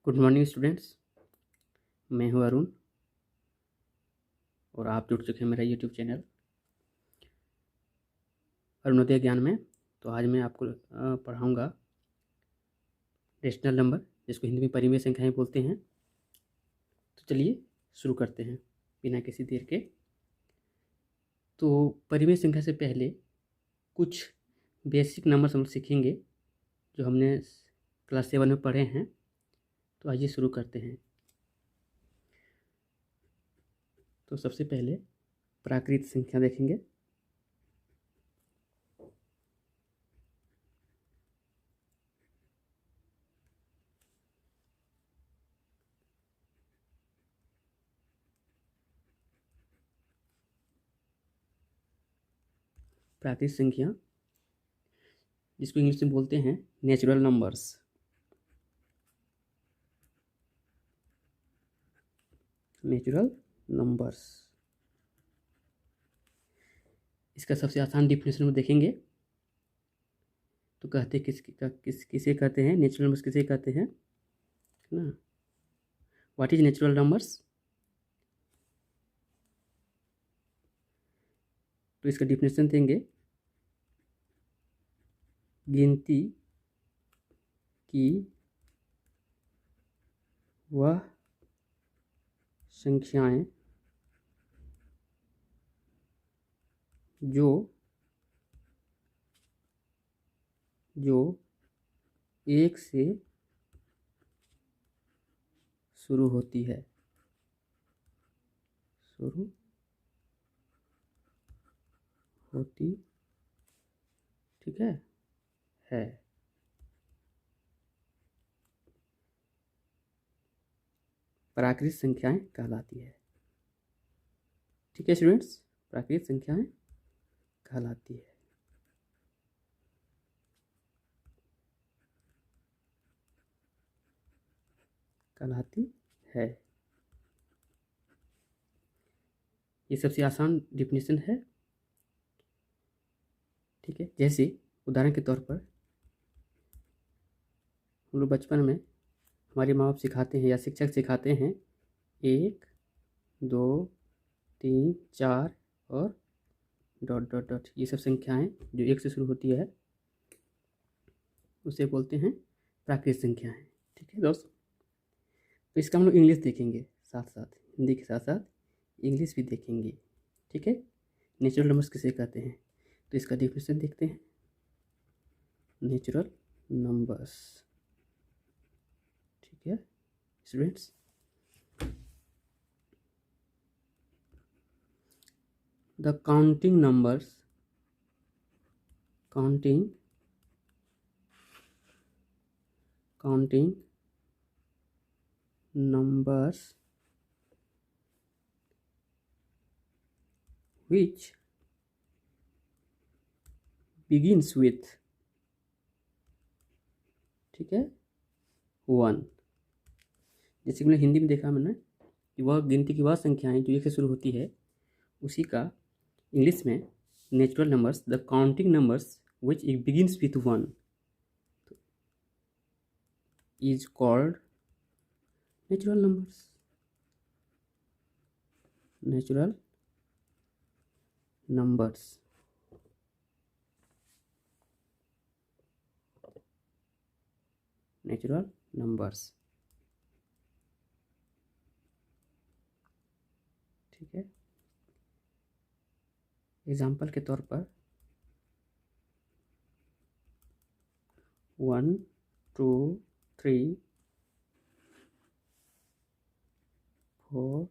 Good morning students. मैं हूं अरुण और आप जुड़ चुके हैं मेरा यूट्यूब चैनल अरुणोदय ज्ञान में। तो आज मैं आपको पढ़ाऊंगा रेशनल नंबर, जिसको हिंदी में परिमेय संख्याएं बोलते हैं। तो चलिए शुरू करते हैं बिना किसी देर के। तो परिमेय संख्या से पहले कुछ बेसिक नंबर्स हम सीखेंगे जो हमने क्लास 7 में पढ़े हैं। तो आइए शुरू करते हैं। तो सबसे पहले प्राकृत संख्या देखेंगे। प्राकृत संख्या, जिसको इंग्लिश में बोलते हैं नेचुरल नंबर्स। नेचुरल नंबर्स, इसका सबसे आसान डिफिनेशन में देखेंगे तो कहते किसे कहते हैं, नेचुरल नंबर्स किसे कहते हैं, है ना। What is natural numbers? तो इसका डिफिनेशन देंगे, गिनती की वह संख्याएं जो एक से शुरू होती है। ठीक है। प्राकृत संख्याएं कहलाती है। ठीक है स्टूडेंट्स, प्राकृत संख्याएं कहलाती है। ये सबसे आसान डिफिनेशन है। ठीक है, जैसे उदाहरण के तौर पर हम लोग बचपन में हमारे माँ बाप सिखाते हैं या शिक्षक सिखाते हैं 1 2 3 4 और ... ये सब संख्याएं जो 1 से शुरू होती है उसे बोलते हैं प्राकृत संख्याएं। ठीक है दोस्तों, तो इसका हम लोग इंग्लिश देखेंगे, साथ साथ हिंदी के साथ साथ इंग्लिश भी देखेंगे। ठीक है, नेचुरल नंबर्स किसे कहते हैं, तो इसका डिफिनेशन देखते हैं। नेचुरल नंबर्स, ठीक है students, the counting numbers, counting numbers which begins with, ठीक है, 1। जैसे कि मैंने हिंदी में देखा मैंने कि वह गिनती की वह संख्याएं जो 1 से शुरू होती है, उसी का इंग्लिश में natural numbers, the counting numbers which begins with 1 is called natural numbers. Natural numbers, natural numbers, ठीक है। एग्जाम्पल के तौर पर 1 2 3 4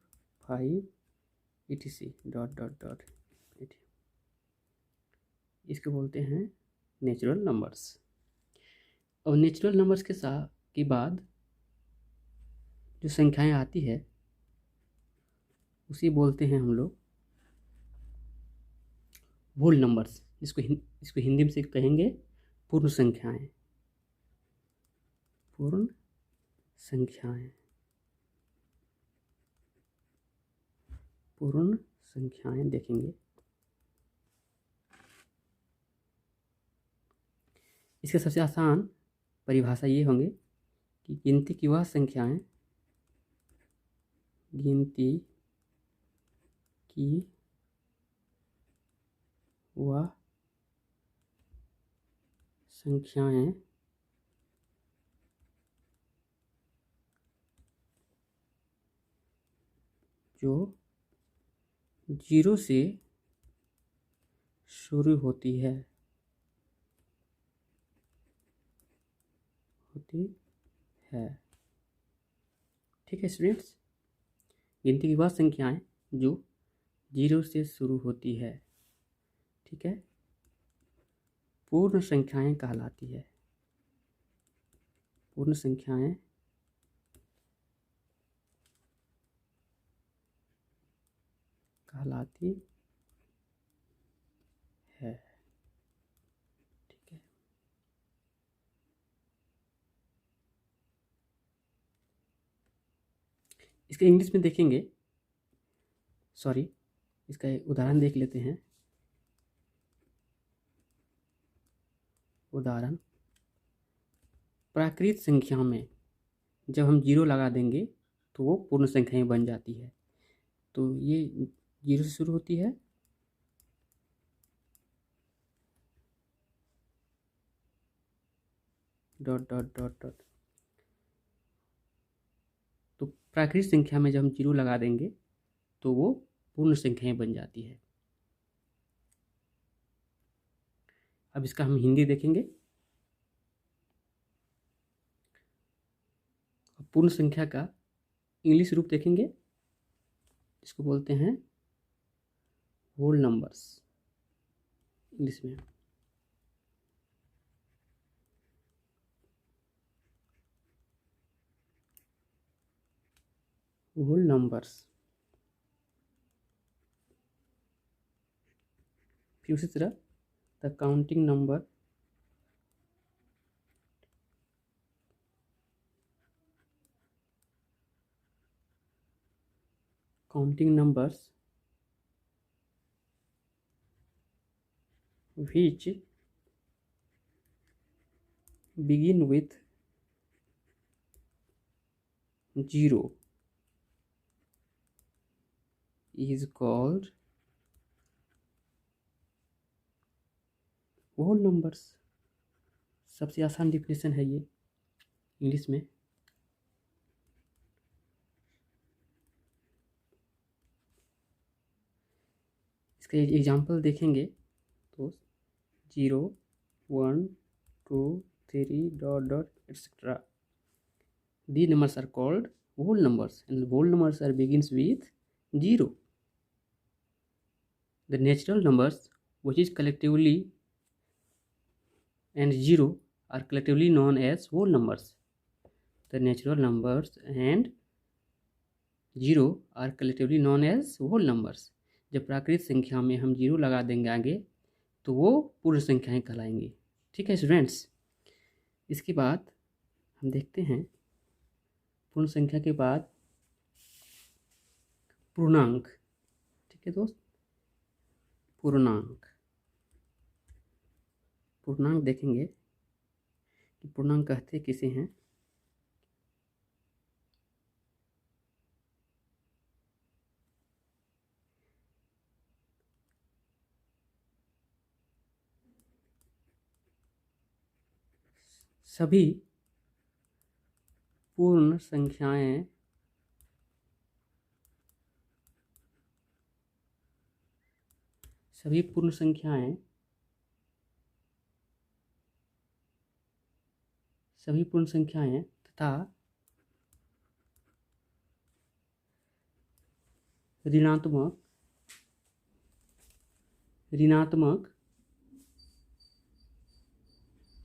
5 etc. ... इसको बोलते हैं नेचुरल नंबर्स। और नेचुरल नंबर्स के साथ के बाद जो संख्याएं आती है उसी बोलते हैं हम लोग होल नंबर्स। इसको हिंदी में से कहेंगे पूर्ण संख्याएं। पूर्ण संख्याएं, पूर्ण संख्याएं देखेंगे। इसके सबसे आसान परिभाषा ये होंगे कि गिनती की वह संख्याएं, गिनती की वह संख्याएं जो 0 से शुरू होती है, ठीक है स्टूडेंट्स। गिनती की वह संख्याएं जो 0 से शुरू होती है, ठीक है, पूर्ण संख्याएं कहलाती है। पूर्ण संख्याएं कहलाती है, ठीक है। इसके इंग्लिश में देखेंगे, सॉरी, इसका एक उदाहरण देख लेते हैं। उदाहरण, प्राकृत संख्या में जब हम 0 लगा देंगे तो वो पूर्ण संख्याएं बन जाती है। तो ये 0 से शुरू होती है, डॉट डॉट डॉट डॉट। तो प्राकृत संख्या में जब हम 0 लगा देंगे तो वो पूर्ण संख्याएं बन जाती है। अब इसका हम हिंदी देखेंगे। पूर्ण संख्या का इंग्लिश रूप देखेंगे, इसको बोलते हैं होल नंबर्स, इंग्लिश में। Whole numbers. फिर उसी तरह the counting number, counting numbers which begin with 0 is called whole numbers. सबसे आसान डिफिनेशन है ये इंग्लिश में। इसका एग्जांपल देखेंगे तो 0, 1, 2, 3 dot dot etcetera. These numbers are called whole numbers, and whole numbers are begins with 0. The natural numbers, which is collectively and 0, are collectively known as whole numbers. The natural numbers and 0 are collectively known as whole numbers. जब प्राकृत संख्या में हम 0 लगा देंगे आगे तो वो पूर्ण संख्याएं कहलाएंगी, ठीक है स्टूडेंट्स। इसके बाद हम देखते हैं पूर्ण संख्या के बाद पूर्णांक, ठीक है दोस्त। पूर्णांक, पूर्णांक देखेंगे कि पूर्णांक कहते किसे हैं। सभी पूर्ण संख्याएं सभी पूर्ण संख्याएं सभी पूर्ण संख्याएं तथा ऋणात्मक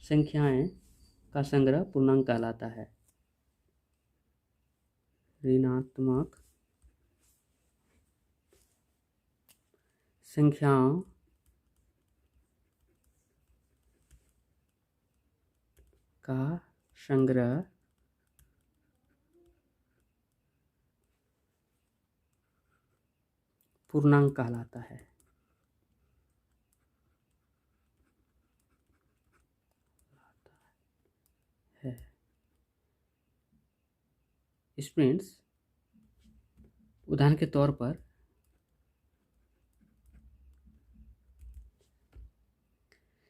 संख्याएं का संग्रह पूर्णांक कहलाता है। ऋणात्मक संख्याओं का संग्रह पूर्णांक कहलाता है। स्टूडेंट्स, उदाहरण के तौर पर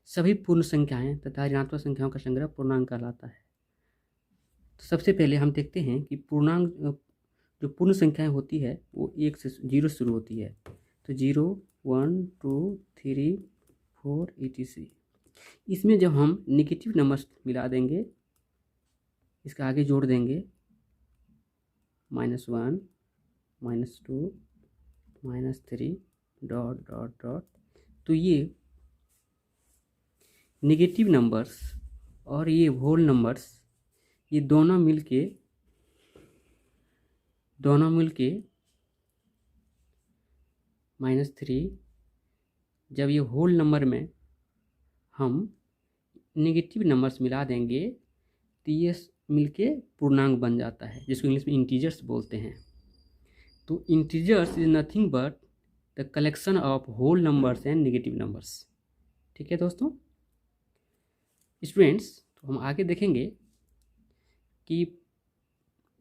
सभी पूर्ण संख्याएं तथा ऋणात्मक संख्याओं का संग्रह पूर्णांक कहलाता है। तो सबसे पहले हम देखते हैं कि पूर्णांक जो पूर्ण संख्याएं होती है वो 1 से 0 शुरू होती है। तो 0, 1, 2, 3, 4, etc। इसमें जब हम नेगेटिव नंबर्स मिला देंगे, इसका आगे जोड़ देंगे -1, -2, -3 डॉट डॉट डॉट, तो ये नेगेटिव नंबर्स और ये होल नंबर्स, ये दोनों मिलके -3, जब ये होल नंबर में हम नेगेटिव नंबर्स मिला देंगे तो ये मिलके पूर्णांक बन जाता है, जिसको इंग्लिश में इंटीजर्स बोलते हैं। तो integers is nothing but the collection of whole numbers and negative numbers. ठीक है दोस्तों। स्टूडेंट्स, तो हम आगे देखेंगे कि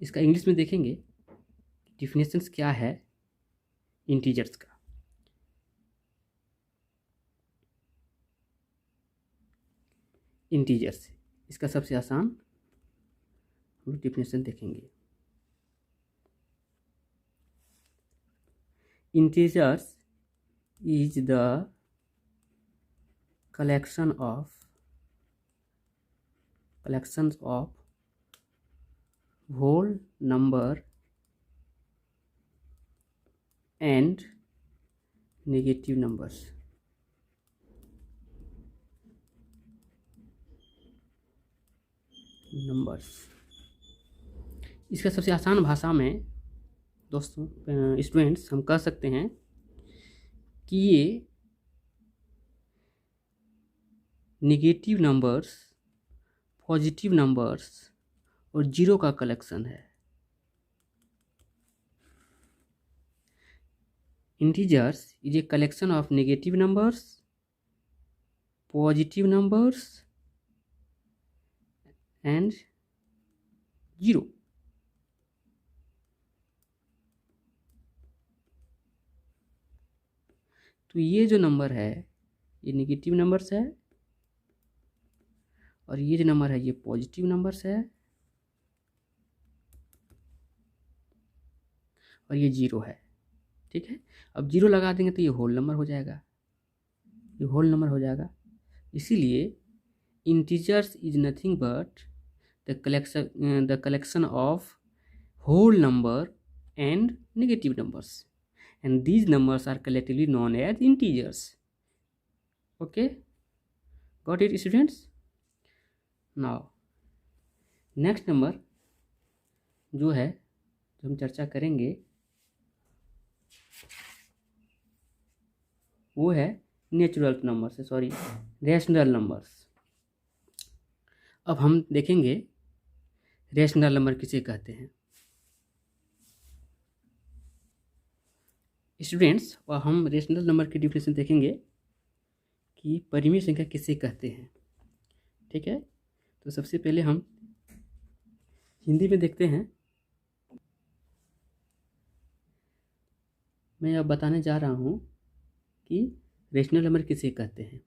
इसका इंग्लिश में देखेंगे डिफिनेशंस क्या है इंटीजर्स का। इंटीजर्स, इसका सबसे आसान हम डिफिनेशन देखेंगे। Integers is the collections of whole number and negative numbers। इसका सबसे आसान भाषा में दोस्तों स्टूडेंट्स हम कह सकते हैं कि ये नेगेटिव नंबर्स, पॉजिटिव नंबर्स और जीरो का कलेक्शन है। Integers is a collection of negative numbers, positive numbers and zero. तो ये जो नंबर है ये नेगेटिव नंबर्स है और ये जो नंबर है ये पॉजिटिव नंबर्स है और ये जीरो है। ठीक है, अब जीरो लगा देंगे तो ये होल नंबर हो जाएगा, ये होल नंबर हो जाएगा। इसीलिए integers is nothing but the collection of whole number and negative numbers and these numbers are collectively known as integers। okay, got it students? now next number जो है जो हम चर्चा करेंगे वो है natural numbers, sorry rational numbers. अब हम देखेंगे रेशनल नंबर किसे कहते हैं स्टूडेंट्स। और हम रेशनल नंबर की डिफिनेशन देखेंगे कि परिमेय संख्या किसे कहते हैं। ठीक है, तो सबसे पहले हम हिंदी में देखते हैं। मैं अब बताने जा रहा हूँ कि रेशनल नंबर किसे कहते हैं।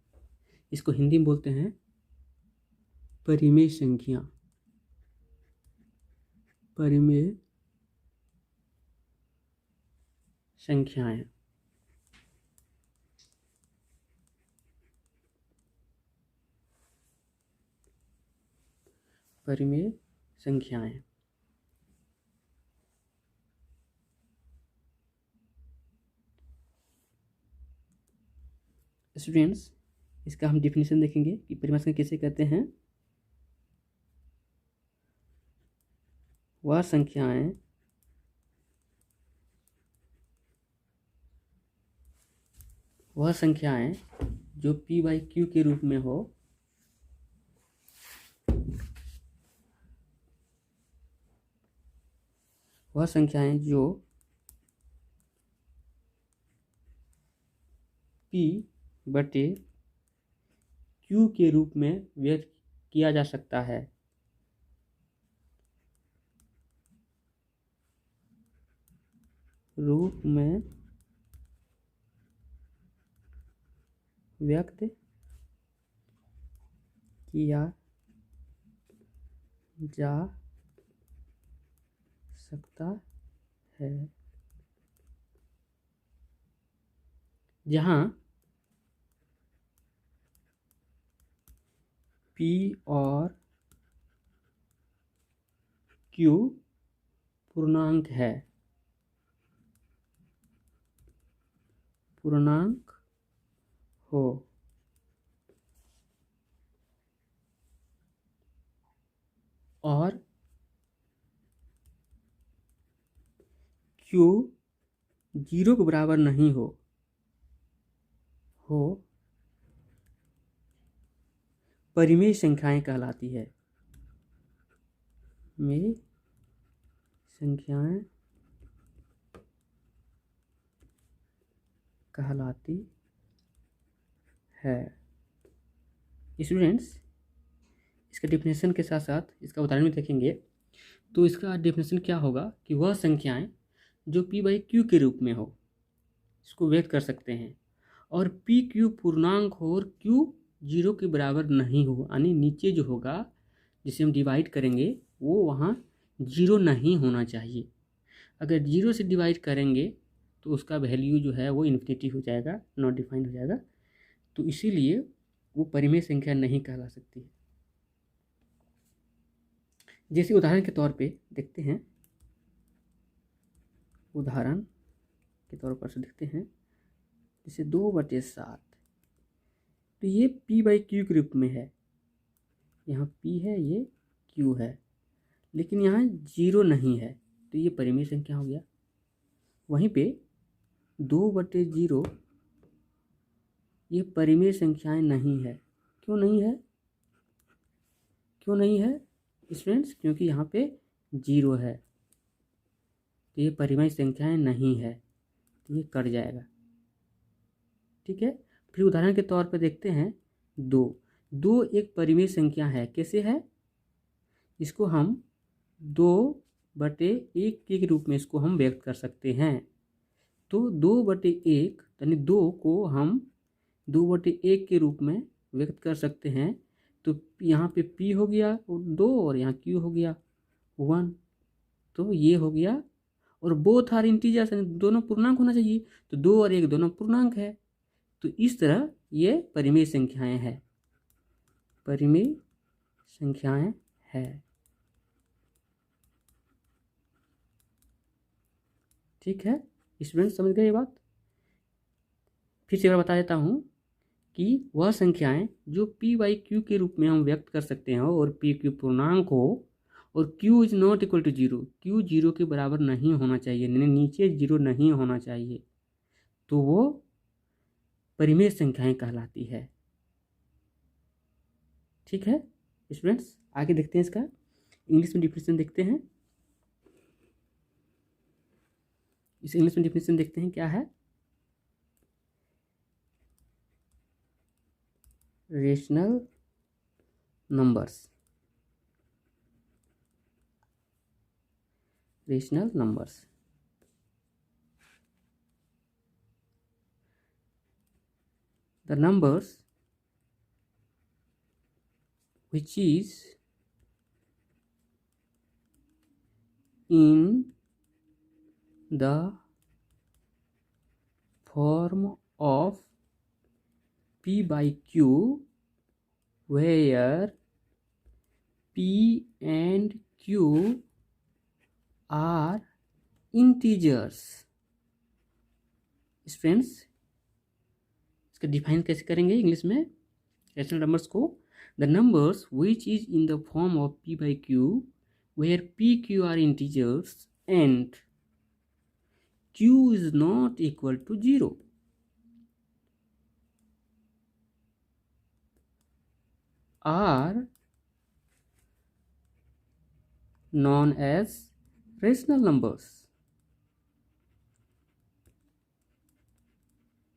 इसको हिंदी में बोलते हैं परिमेय संख्या, परिमेय संख्याएं। परिमेय संख्याएं स्टूडेंट्स, इसका हम डिफिनेशन देखेंगे कि परिमेय संख्या किसे कहते हैं। वह संख्याएं जो p/q के रूप में हो, वह संख्याएं जो p/q के रूप में व्यक्त किया जा सकता है। रूप में व्यक्त किया जा सकता है, जहाँ P और Q पूर्णांक है, पूर्णांक हो, और Q 0 के बराबर नहीं हो परिमेय संख्याएं कहलाती है। में संख्याएं कहलाती है। स्टूडेंट्स, इसका डेफिनेशन के साथ साथ इसका उदाहरण भी देखेंगे। तो इसका डेफिनेशन क्या होगा कि वह संख्याएं जो P बाई Q के रूप में हो, इसको व्यक्त कर सकते हैं, और P Q पूर्णांक हो और Q 0 के बराबर नहीं हो, यानी नीचे जो होगा जिसे हम डिवाइड करेंगे वो वहाँ 0 नहीं होना चाहिए। अगर 0 से डिवाइड करेंगे तो उसका वैल्यू जो है वो इन्फिनिटी हो जाएगा, नॉट डिफाइंड हो जाएगा। तो इसीलिए वो परिमेय संख्या नहीं कहला सकती है। जैसे उदाहरण के तौर पे देखते हैं, उदाहरण के तौर पर से देखते हैं, जैसे 2/7, तो ये P बाई Q के रूप में है। यहाँ P है, ये Q है, लेकिन यहाँ 0 नहीं है, तो ये परिमेय संख्या हो गया। वहीं पे 2/0 ये परिमेय संख्याएं नहीं है। क्यों नहीं है? क्यों नहीं है स्टूडेंट्स? क्योंकि यहाँ पे 0 है, तो ये परिमेय संख्याएं नहीं है, तो ये कट जाएगा। ठीक है। फिर उदाहरण के तौर पर देखते हैं 2 एक परिमेय संख्या है। कैसे है? इसको हम 2/1 के रूप में इसको हम व्यक्त कर सकते हैं। तो 2/1 यानी 2 को हम 2/1 के रूप में व्यक्त कर सकते हैं। तो यहाँ पे P हो गया 2 और यहाँ Q हो गया 1, तो ये हो गया। और बोथ आर इंटीजर्स, दोनों पूर्णांक होना चाहिए, तो 2 और 1 दोनों पूर्णांक है। तो इस तरह ये परिमेय संख्याएं हैं, परिमेय संख्याएं हैं। ठीक है स्टूडेंट, समझ गए ये बात? फिर से एक बार बता देता हूँ कि वह संख्याएं जो P बाई Q के रूप में हम व्यक्त कर सकते हैं और P Q पूर्णांक हो और Q is not equal to 0, Q 0 के बराबर नहीं होना चाहिए, नीचे 0 नहीं होना चाहिए, तो वो परिमेय संख्याएं कहलाती है। ठीक है स्टूडेंट्स, आगे देखते हैं इसका इंग्लिश में डिफिनेशन देखते हैं। इस इंग्लिश में डिफिनेशन देखते हैं क्या है। Rational numbers, rational numbers the numbers which is in the form of P by Q where P and Q are integers। Friends, इसका डिफाइन कैसे करेंगे इंग्लिश में रेशनल नंबर्स को? The numbers which is in the form of P by Q where P Q are integers and Q is not equal to 0 are known as rational numbers।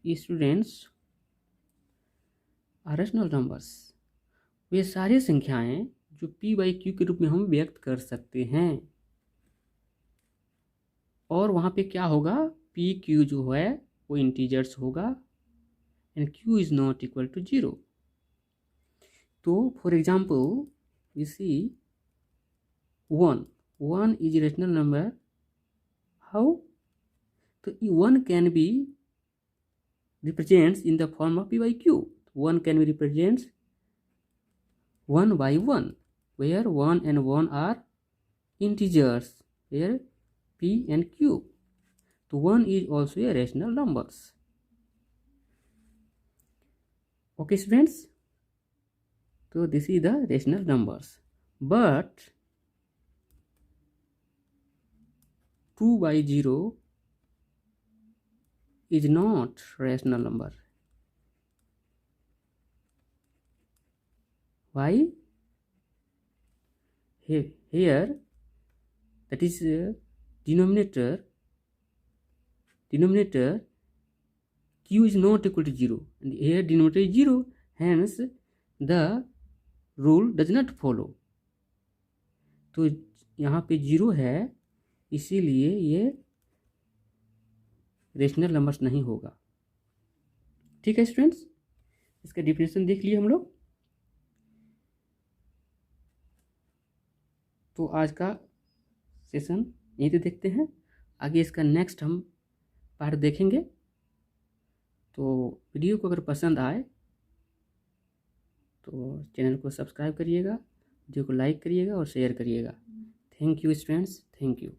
Students, rational numbers वे सारी संख्याएं जो P by Q के रूप में हम व्यक्त कर सकते हैं, और वहाँ पे क्या होगा, पी क्यू जो है वो इंटीजर्स होगा and Q is not equal to 0। तो for example we see 1 is rational number. How? तो 1 can be represents in the form of p by q. 1 can be represents 1 by 1, where 1 and 1 are integers, where p and q. So 1 is also a rational numbers. Okay students, so this is the rational numbers, but 2 by 0 is not rational number. Why? Here that is denominator q is not equal to 0 and here denominator is 0, hence the rule does not follow. तो यहाँ पे 0 है, इसीलिए ये rational numbers नहीं होगा। ठीक है स्टूडेंट्स, इसका डिफिनेशन देख लिए हम लोग। तो आज का सेशन यहीं पे देखते हैं, आगे इसका नेक्स्ट हम पार्ट देखेंगे। तो वीडियो को अगर पसंद आए तो चैनल को सब्सक्राइब करिएगा, वीडियो को लाइक करिएगा और शेयर करिएगा। Thank you students, thank you.